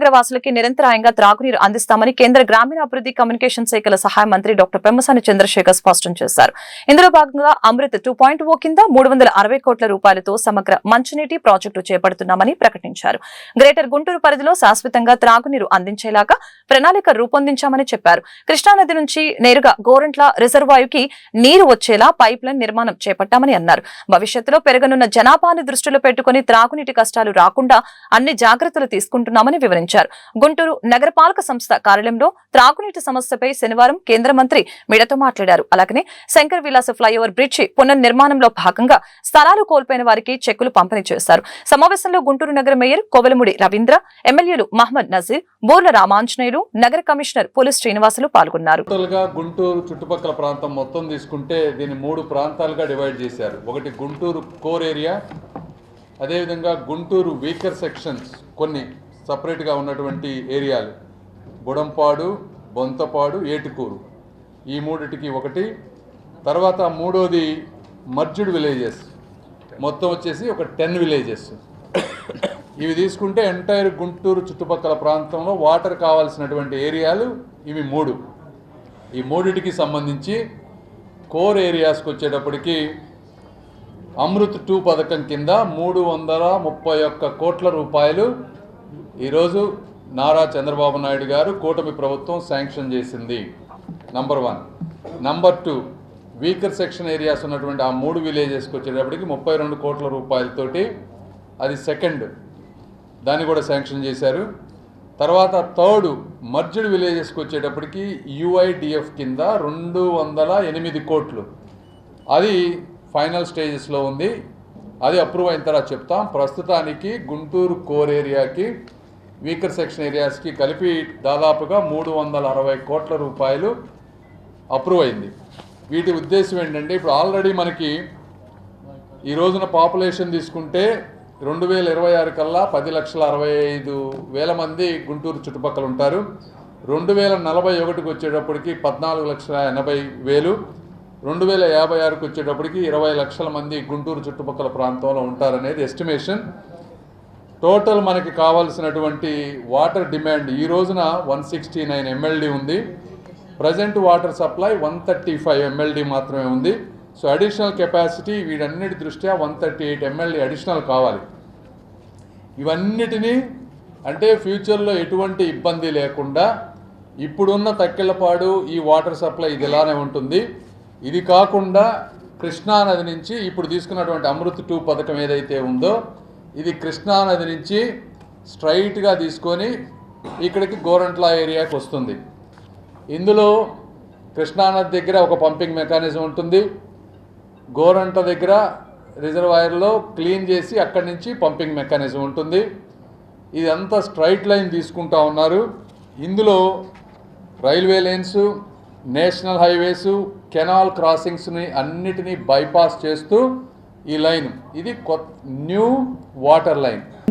నగర వాసులకి నిరంతరాయంగా త్రాగునీరు అందిస్తామని కేంద్ర గ్రామీణాభివృద్ధి కమ్యూనికేషన్ శాఖల సహాయ మంత్రి డాక్టర్ పెమ్మసాని చంద్రశేఖర్ స్పష్టం చేశారు. ఇందులో భాగంగా అమృత్ 2.0 కింద 360 కోట్ల రూపాయలతో సమగ్ర మంచినీటి ప్రాజెక్టు చేపడుతున్నామని ప్రకటించారు. గ్రేటర్ గుంటూరు పరిధిలో శాశ్వతంగా త్రాగునీరు అందించేలాగా ప్రణాళిక రూపొందించామని చెప్పారు. కృష్ణానది నుంచి నేరుగా గోరంట్ల రిజర్వాయుకి నీరు వచ్చేలా పైప్ లైన్ నిర్మాణం చేపట్టామని అన్నారు. భవిష్యత్తులో పెరగనున్న జనాభాను దృష్టిలో పెట్టుకుని త్రాగునీటి కష్టాలు రాకుండా అన్ని జాగ్రత్తలు తీసుకుంటున్నామని వివరించారు. గుంటూరు నగరపాలక సంస్థ కార్యాలయంలో త్రాగునీటి సమస్యపై శనివారం కేంద్ర మంత్రి మీడియాతో మాట్లాడారు. అలాగనే శంకర్ విలాస్ ఫ్లైఓవర్ బ్రిడ్జి పునర్నిర్మాణంలో భాగంగా స్థలాలు కోల్పోయిన వారికి చెక్కులు పంపిణీ చేశారు. సమావేశంలో గుంటూరు నగర మేయర్ కోవెలముడి రవీంద్ర, ఎమ్మెల్యేలు మహమ్మద్ నజీర్, బోర్ల రామాంజనేయులు, నగర కమిషనర్ పోలీస్ శ్రీనివాసులు పాల్గొన్నారు. గుంటూరు చుట్టుపక్కల ప్రాంతం మొత్తం తీసుకుంటే దీన్ని 3 ప్రాంతాలుగా డివైడ్ చేశారు. ఒకటి గుంటూరు కోర్ ఏరియా, అదేవిధంగా గుంటూరు వీకర్ సెక్షన్స్ కొన్ని సపరేట్గా ఉన్నటువంటి ఏరియాలు, బుడంపాడు, బొంతపాడు, ఏటుకూరు, ఈ మూడిటికి ఒకటి. తర్వాత మూడోది మర్జ్డ్ విలేజెస్, మొత్తం వచ్చేసి ఒక 10 విలేజెస్. ఇవి తీసుకుంటే ఎంటైర్ గుంటూరు చుట్టుపక్కల ప్రాంతంలో వాటర్ కావాల్సినటువంటి ఏరియాలు ఇవి 3. ఈ మూడిటికి సంబంధించి కోర్ ఏరియాస్కి వచ్చేటప్పటికి అమృత్ 2 పథకం కింద 331 కోట్ల రూపాయలు ఈరోజు నారా చంద్రబాబు నాయుడు గారు కూటమి ప్రభుత్వం శాంక్షన్ చేసింది. Number 1. Number 2, weaker section areas ఉన్నటువంటి ఆ 3 విలేజెస్కి వచ్చేటప్పటికి 32 కోట్ల రూపాయలతోటి అది సెకండ్, దాన్ని కూడా శాంక్షన్ చేశారు. తర్వాత థర్డ్ మర్జ్డ్ విలేజెస్కి వచ్చేటప్పటికి UIDF కింద 208 కోట్లు, అది ఫైనల్ స్టేజెస్లో ఉంది. అది అప్రూవ్ అయిన తర్వాత చెప్తాం. ప్రస్తుతానికి గుంటూరు కోర్ ఏరియాకి, వీకర్ సెక్షన్ ఏరియాస్కి కలిపి దాదాపుగా 360 కోట్ల రూపాయలు అప్రూవ్ అయింది. వీటి ఉద్దేశం ఏంటంటే, ఇప్పుడు ఆల్రెడీ మనకి ఈ రోజున పాపులేషన్ తీసుకుంటే 2026 కల్లా 10,65,000 మంది గుంటూరు చుట్టుపక్కల ఉంటారు. 2041కి వచ్చేటప్పటికి 14,80,000, 2056కి వచ్చేటప్పటికి 20 లక్షల మంది గుంటూరు చుట్టుపక్కల ప్రాంతంలో ఉంటారనేది ఎస్టిమేషన్. టోటల్ మనకి కావాల్సినటువంటి వాటర్ డిమాండ్ ఈ రోజున 169 MLD ఉంది. ప్రజెంట్ వాటర్ సప్లై 135 MLD మాత్రమే ఉంది. సో అడిషనల్ కెపాసిటీ వీటన్నిటి దృష్ట్యా 138 MLD అడిషనల్ కావాలి. ఇవన్నిటినీ అంటే ఫ్యూచర్లో ఎటువంటి ఇబ్బంది లేకుండా ఇప్పుడున్న తక్కెళ్ళపాడు ఈ వాటర్ సప్లై ఇది ఇలానే ఉంటుంది. ఇది కాకుండా కృష్ణానది నుంచి ఇప్పుడు తీసుకున్నటువంటి అమృత్ 2 పథకం ఏదైతే ఉందో, ఇది కృష్ణానది నుంచి స్ట్రైట్గా తీసుకొని ఇక్కడికి గోరంట్ల ఏరియాకి వస్తుంది. ఇందులో కృష్ణానది దగ్గర ఒక పంపింగ్ మెకానిజం ఉంటుంది, గోరంట్ల దగ్గర రిజర్వాయర్లో క్లీన్ చేసి అక్కడి నుంచి పంపింగ్ మెకానిజం ఉంటుంది. ఇదంతా స్ట్రైట్ లైన్ తీసుకుంటా ఉన్నారు. ఇందులో railway lines, national highways, canal క్రాసింగ్స్ని అన్నిటినీ బైపాస్ చేస్తూ ఈ లైన్, ఇది న్యూ వాటర్ లైన్.